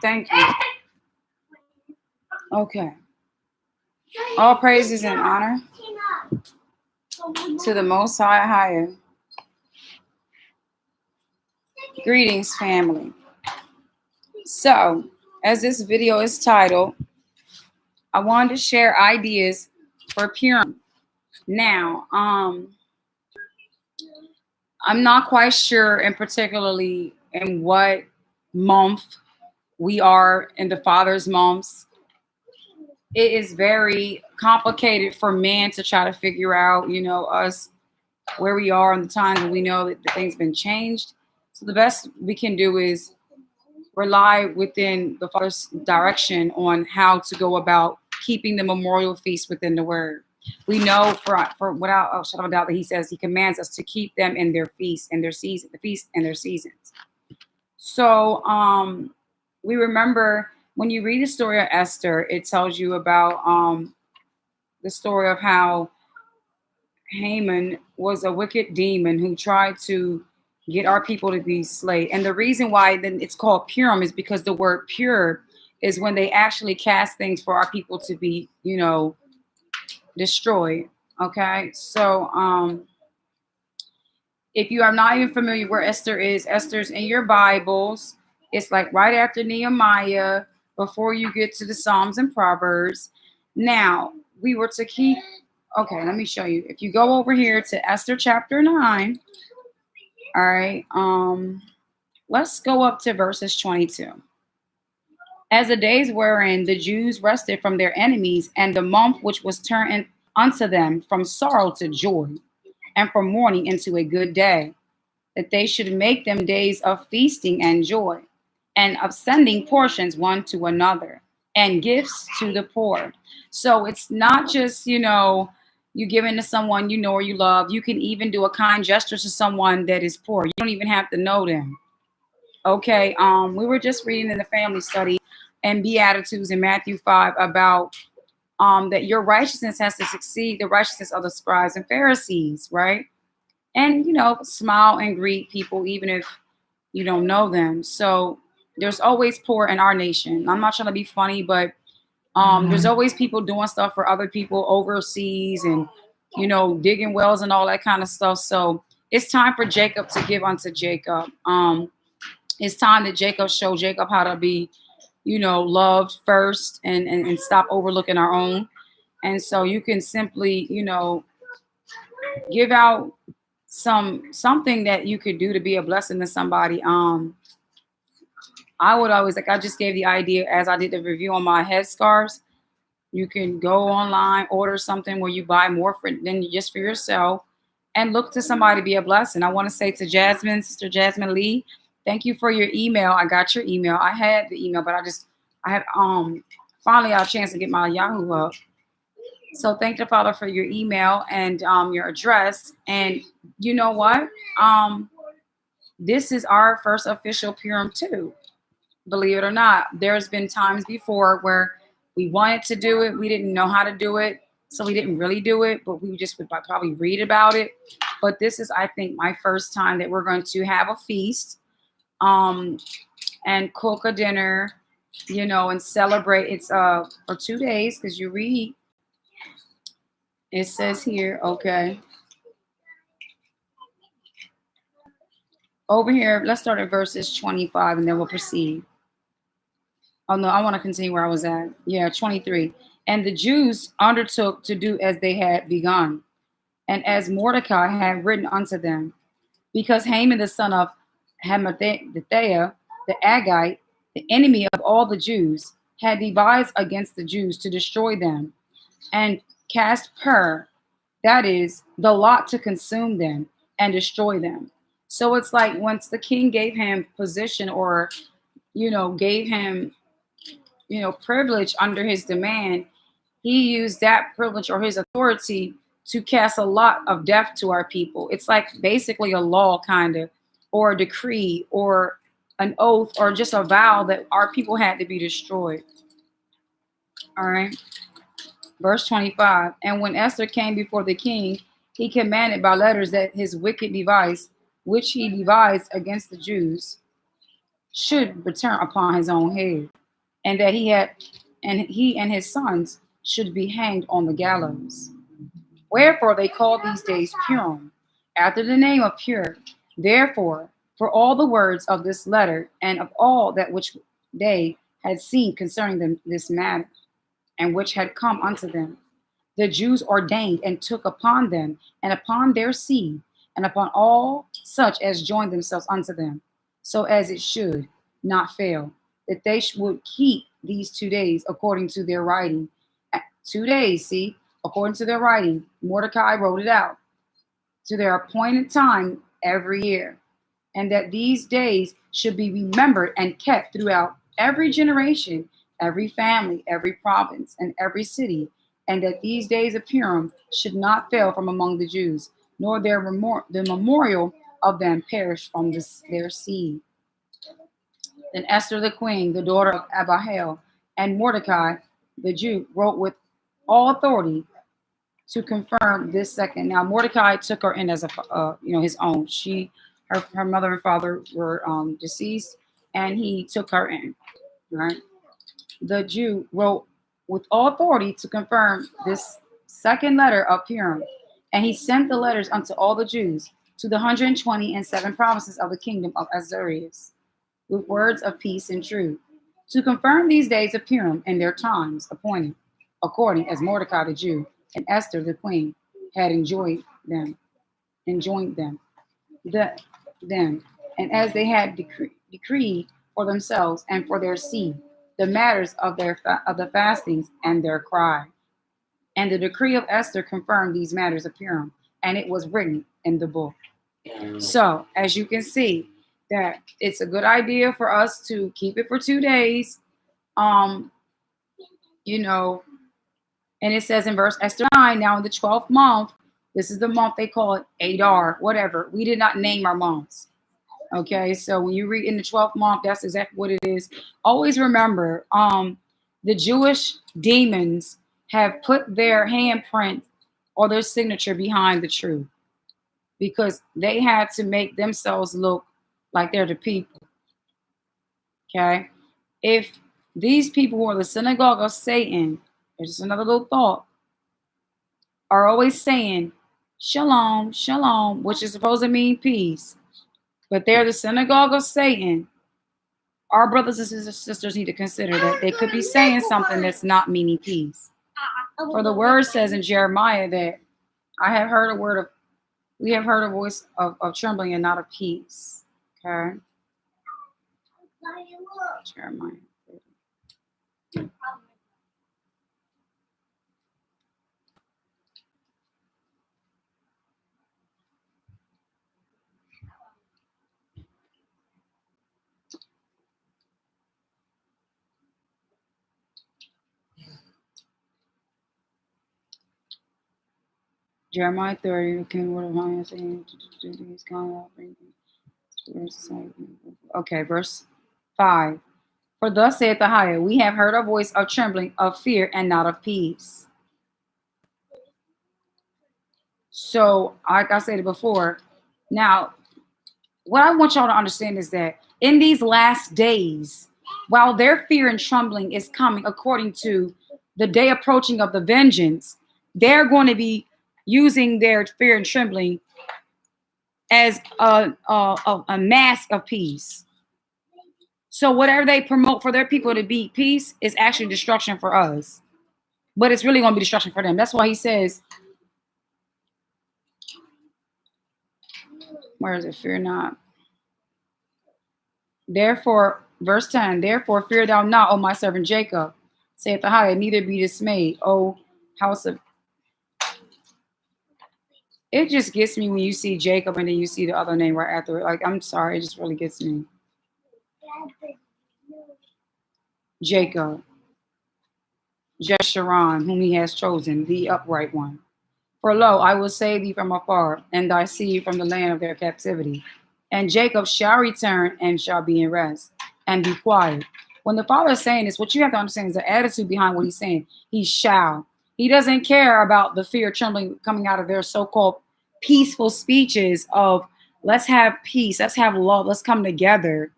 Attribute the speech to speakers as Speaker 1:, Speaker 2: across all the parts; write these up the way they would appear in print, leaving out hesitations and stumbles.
Speaker 1: Thank you. Okay. All praises and honor to the Most High Higher. Greetings, family. So, as this video is titled, I wanted to share ideas for Purim. Now, I'm not quite sure, and particularly in what month we are in the Father's months. It is very complicated for man to try to figure out, us, where we are in the times when we know that the things been changed. So the best we can do is rely within the Father's direction on how to go about keeping the memorial feast within the Word. We know for without a shadow of a doubt that He says He commands us to keep them in their feast and their season, the feast and their seasons. So we remember when you read the story of Esther, it tells you about the story of how Haman was a wicked demon who tried to get our people to be slaves. And the reason why then it's called Purim is because the word pure is when they actually cast things for our people to be, destroyed. Okay. So if you are not even familiar where Esther is, Esther's in your Bibles. It's like right after Nehemiah, before you get to the Psalms and Proverbs. Now, we were to keep, okay, let me show you. If you go over here to Esther chapter 9, all right, let's go up to verses 22. As the days wherein the Jews rested from their enemies, and the month which was turned unto them from sorrow to joy, and from mourning into a good day, that they should make them days of feasting and joy, and of sending portions one to another, and gifts to the poor. So it's not just, you giving to someone you know or you love. You can even do a kind gesture to someone that is poor. You don't even have to know them. Okay, we were just reading in the family study and Beatitudes in Matthew 5 about that your righteousness has to succeed the righteousness of the scribes and Pharisees, right? And, smile and greet people even if you don't know them. So there's always poor in our nation. I'm not trying to be funny, but there's always people doing stuff for other people overseas and, digging wells and all that kind of stuff. So it's time for Jacob to give unto Jacob. It's time that Jacob show Jacob how to be, loved first and stop overlooking our own. And so you can simply, give out something that you could do to be a blessing to somebody. I would always, I just gave the idea as I did the review on my headscarves. You can go online, order something where you buy more than just for yourself and look to somebody to be a blessing. I want to say to Jasmine, Sister Jasmine Lee, thank you for your email. I got your email. I had the email, but I had finally got a chance to get my Yahoo up. So thank the Father for your email and your address. And you know what? This is our first official Purim too. Believe it or not, there's been times before where we wanted to do it. We didn't know how to do it. So we didn't really do it, but we just would probably read about it. But this is, I think, my first time that we're going to have a feast and cook a dinner, and celebrate. It's for 2 days because you read. It says here, okay. Over here, let's start at verses 25 and then we'll proceed. Oh, no, I want to continue where I was at. Yeah, 23. And the Jews undertook to do as they had begun, and as Mordecai had written unto them, because Haman the son of Hammedatha, the Agagite, the enemy of all the Jews, had devised against the Jews to destroy them, and cast that is, the lot to consume them and destroy them. So it's like once the king gave him position or, gave him, privilege under his demand, he used that privilege or his authority to cast a lot of death to our people. It's like basically a law kind of, or a decree or an oath or just a vow that our people had to be destroyed. All right. Verse 25. And when Esther came before the king, he commanded by letters that his wicked device, which he devised against the Jews, should return upon his own head, and that he and his sons should be hanged on the gallows. Wherefore they call these days Purim, after the name of Pur. Therefore, for all the words of this letter, and of all that which they had seen concerning them this matter, and which had come unto them, the Jews ordained and took upon them, and upon their seed, and upon all such as joined themselves unto them, so as it should not fail, that they would keep these 2 days according to their writing. 2 days, see, according to their writing, Mordecai wrote it out, to their appointed time every year, and that these days should be remembered and kept throughout every generation, every family, every province, and every city, and that these days of Purim should not fail from among the Jews, nor the memorial of them perish from their seed. Then Esther the queen, the daughter of Abihail, and Mordecai the Jew wrote with all authority to confirm this second. Now Mordecai took her in as a his own. Her mother and father were deceased, and he took her in. Right. The Jew wrote with all authority to confirm this second letter of Purim, and he sent the letters unto all the Jews to the 127 provinces of the kingdom of Azarias, with words of peace and truth, to confirm these days of Purim and their times appointed, according as Mordecai the Jew and Esther the queen had enjoined them, and as they had decreed for themselves and for their seed the matters of the fastings and their cry. And the decree of Esther confirmed these matters of Purim, and it was written in the book. So, as you can see, that it's a good idea for us to keep it for 2 days. And it says in verse Esther 9, now in the 12th month, this is the month they call it Adar, whatever. We did not name our months. Okay, so when you read in the 12th month, that's exactly what it is. Always remember, the Jewish demons have put their handprint or their signature behind the truth, because they had to make themselves look like they're the people. Okay, if these people who are the synagogue of Satan, there's just another little thought, are always saying shalom, shalom, which is supposed to mean peace, but they're the synagogue of Satan, our brothers and sisters need to consider that they could be saying something that's not meaning peace. For the word says in Jeremiah that we have heard a voice of trembling and not of peace. Okay. Jeremiah. Jeremiah 30, the king word of High saying, okay, verse 5. For thus saith the higher, we have heard a voice of trembling, of fear, and not of peace. So, like I said before, now, what I want y'all to understand is that in these last days, while their fear and trembling is coming according to the day approaching of the vengeance, they're going to be using their fear and trembling as a mask of peace. So whatever they promote for their people to be peace is actually destruction for us. But it's really going to be destruction for them. That's why he says, where is it? Fear not. Therefore, verse 10, therefore fear thou not, O my servant Jacob, saith the higher, neither be dismayed, O house of... It just gets me when you see Jacob and then you see the other name right after it. Like, I'm sorry, it just really gets me. Jacob, Jeshurun, whom he has chosen, the upright one. For lo, I will save thee from afar, and thy seed from the land of their captivity. And Jacob shall return and shall be in rest, and be quiet. When the Father is saying this, what you have to understand is the attitude behind what he's saying. He shall. He doesn't care about the fear, trembling coming out of their so-called peaceful speeches of let's have peace, let's have love, let's come together.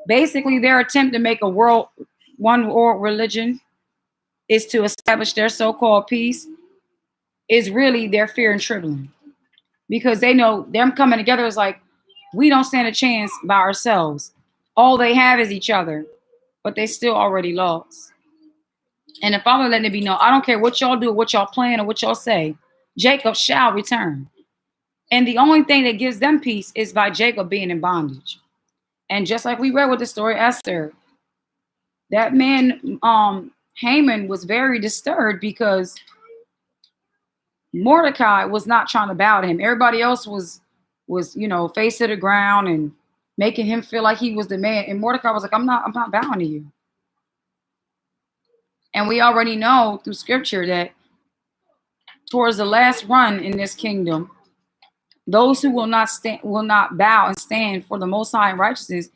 Speaker 1: Basically, their attempt to make a one world religion is to establish their so-called peace is really their fear and trembling, because they know them coming together is like, we don't stand a chance by ourselves. All they have is each other, but they still already lost. And if I'm letting it be known, I don't care what y'all do, what y'all plan, or what y'all say, Jacob shall return. And the only thing that gives them peace is by Jacob being in bondage. And just like we read with the story Esther, that man, Haman, was very disturbed because Mordecai was not trying to bow to him. Everybody else was face to the ground and making him feel like he was the man. And Mordecai was like, I'm not bowing to you. And we already know through scripture that towards the last run in this kingdom, those who will not bow and stand for the Most High in righteousness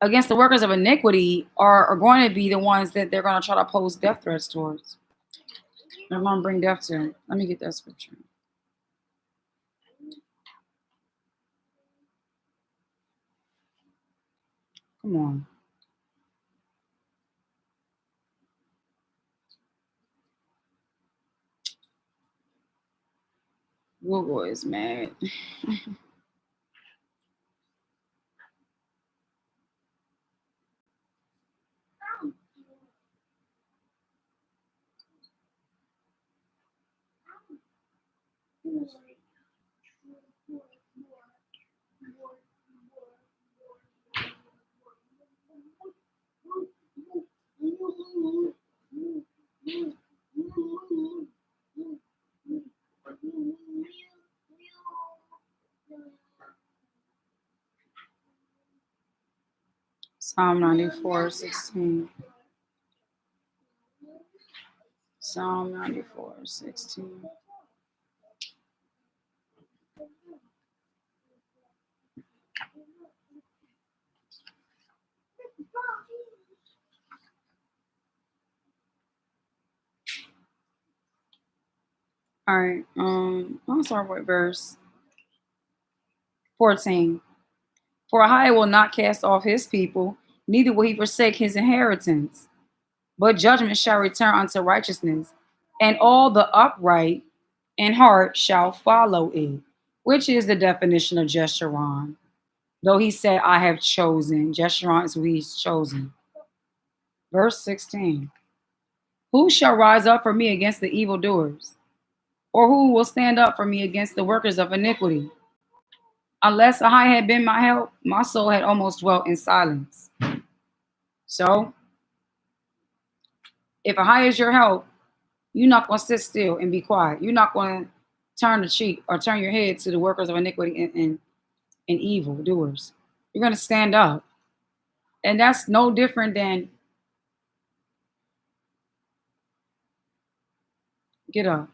Speaker 1: against the workers of iniquity are going to be the ones that they're going to try to pose death threats towards. They're going to bring death to him. Let me get that scripture. Come on. Google is mad. Psalm 94:16. Psalm 94:16. All right. I'll start with verse 14. For Ahai will not cast off his people, neither will he forsake his inheritance. But judgment shall return unto righteousness, and all the upright in heart shall follow it. Which is the definition of Jeshurun. Though he said, I have chosen. Jeshurun is who he's chosen. Verse 16. Who shall rise up for me against the evildoers? Or who will stand up for me against the workers of iniquity? Unless Ahai had been my help, my soul had almost dwelt in silence. So, if Ahai is your help, you're not going to sit still and be quiet. You're not going to turn the cheek or turn your head to the workers of iniquity and evil doers. You're going to stand up. And that's no different than get up.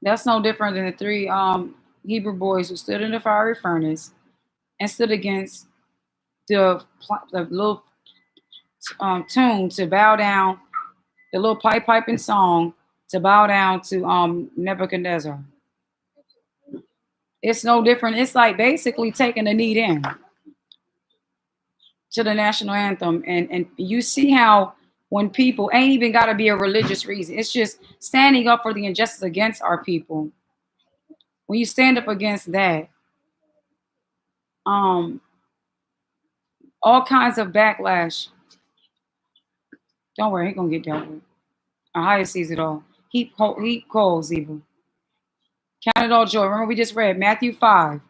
Speaker 1: That's no different than the three Hebrew boys who stood in the fiery furnace and stood against the little tune to bow down, the little piping song to bow down to Nebuchadnezzar. It's no different. It's like basically taking a knee in to the national anthem. And you see how when people ain't even got to be a religious reason, it's just standing up for the injustice against our people. When you stand up against that, all kinds of backlash. Don't worry, he's gonna get dealt with. Ahai sees it all. He calls evil. Count it all joy. Remember, we just read Matthew 5.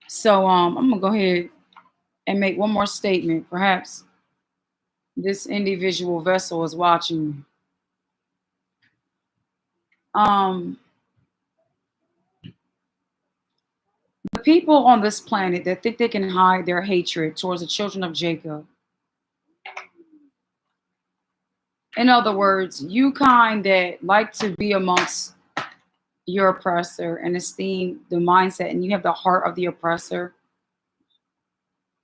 Speaker 1: So I'm gonna go ahead and make one more statement. Perhaps this individual vessel is watching me. The people on this planet that think they can hide their hatred towards the children of Jacob. In other words, you kind that like to be amongst your oppressor and esteem the mindset, and you have the heart of the oppressor.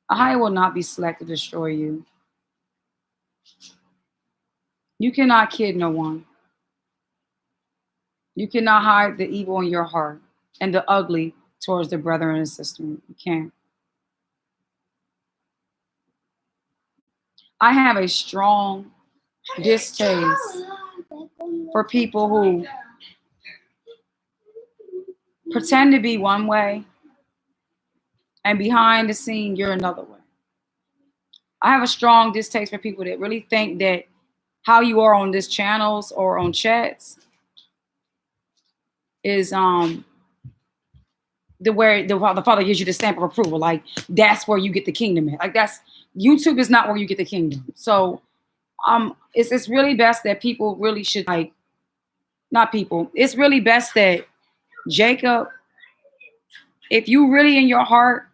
Speaker 1: I will not be selected to destroy you. You cannot kid no one. You cannot hide the evil in your heart and the ugly towards the brethren and sister. You can't. I have a strong distaste for people who pretend to be one way and behind the scene you're another way. I have a strong distaste for people that really think that how you are on these channels or on chats is the Father gives you the stamp of approval. Like that's where you get the kingdom at. Like that's YouTube is not where you get the kingdom. So it's really best that people really should like not people. It's really best that Jacob, if you really in your heart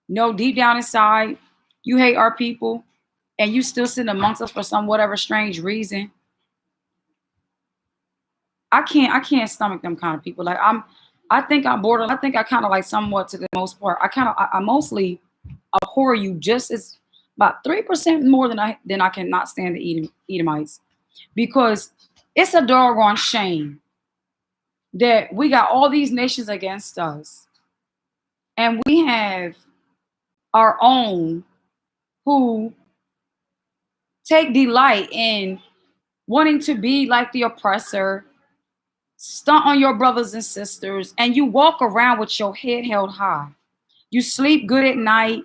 Speaker 1: know deep down inside you hate our people and you still sit amongst us for some whatever strange reason, I can't stomach them kind of people. Like I think I'm borderline. I think I kind of like somewhat to the most part. I mostly abhor you just as about 3% more than I cannot stand the Edomites, because it's a doggone shame that we got all these nations against us, and we have our own who take delight in wanting to be like the oppressor, stunt on your brothers and sisters, and you walk around with your head held high. You sleep good at night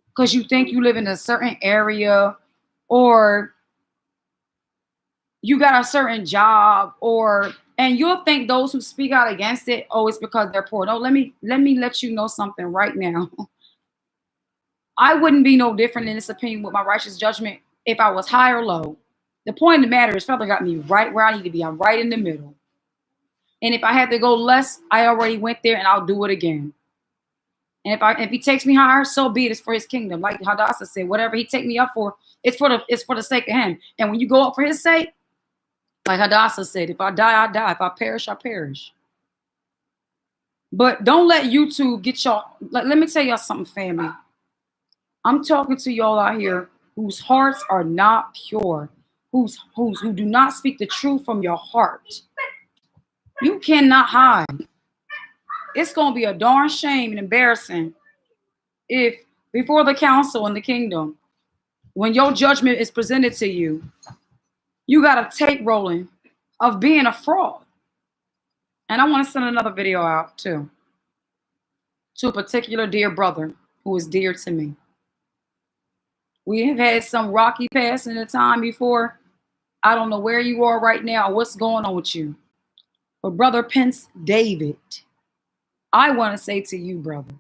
Speaker 1: because you think you live in a certain area, or you got a certain job, and you'll think those who speak out against it, oh, it's because they're poor. No, let me let you know something right now. I wouldn't be no different in this opinion with my righteous judgment if I was high or low. The point of the matter is, Father got me right where I need to be. I'm right in the middle. And if I had to go less, I already went there, and I'll do it again. And if he takes me higher, so be it. It's for his kingdom. Like Hadassah said, whatever he take me up for, it's for the sake of him. And when you go up for his sake, like Hadassah said, if I die, I die. If I perish, I perish. But don't let YouTube get y'all. Let me tell y'all something, family. I'm talking to y'all out here whose hearts are not pure, who do not speak the truth from your heart. You cannot hide. It's going to be a darn shame and embarrassing if before the council in the kingdom, when your judgment is presented to you, you got a tape rolling of being a fraud. And I want to send another video out too, to a particular dear brother who is dear to me. We have had some rocky past in the time before. I don't know where you are right now or what's going on with you. But Brother Pence David, I want to say to you, brother,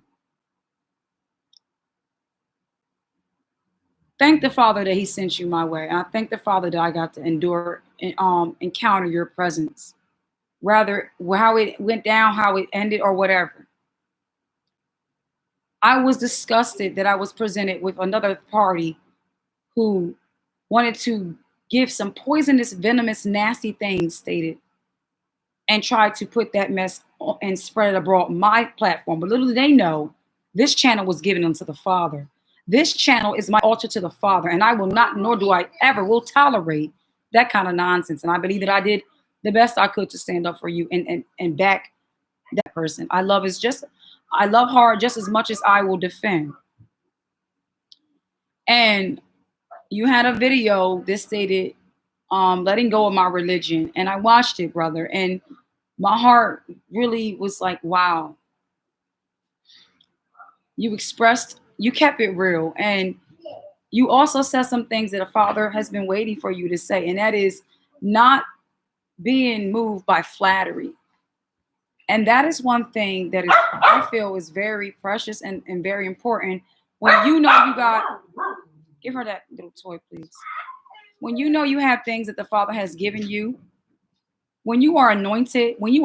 Speaker 1: thank the Father that he sent you my way. And I thank the Father that I got to endure and encounter your presence. Rather, how it went down, how it ended, or whatever. I was disgusted that I was presented with another party who wanted to give some poisonous, venomous, nasty things stated and tried to put that mess and spread it abroad my platform. But little did they know, this channel was given unto the Father. This channel is my altar to the Father, and I will not, nor do I ever will tolerate that kind of nonsense. And I believe that I did the best I could to stand up for you and back that person. I love hard just as much as I will defend. And you had a video that stated letting go of my religion, and I watched it, brother, and my heart really was like, wow. You kept it real, and you also said some things that a father has been waiting for you to say, and that is not being moved by flattery. And that is one thing that I feel is very precious and very important. When you know you got, give her that little toy, please. When you know you have things that the Father has given you, when you are anointed, when you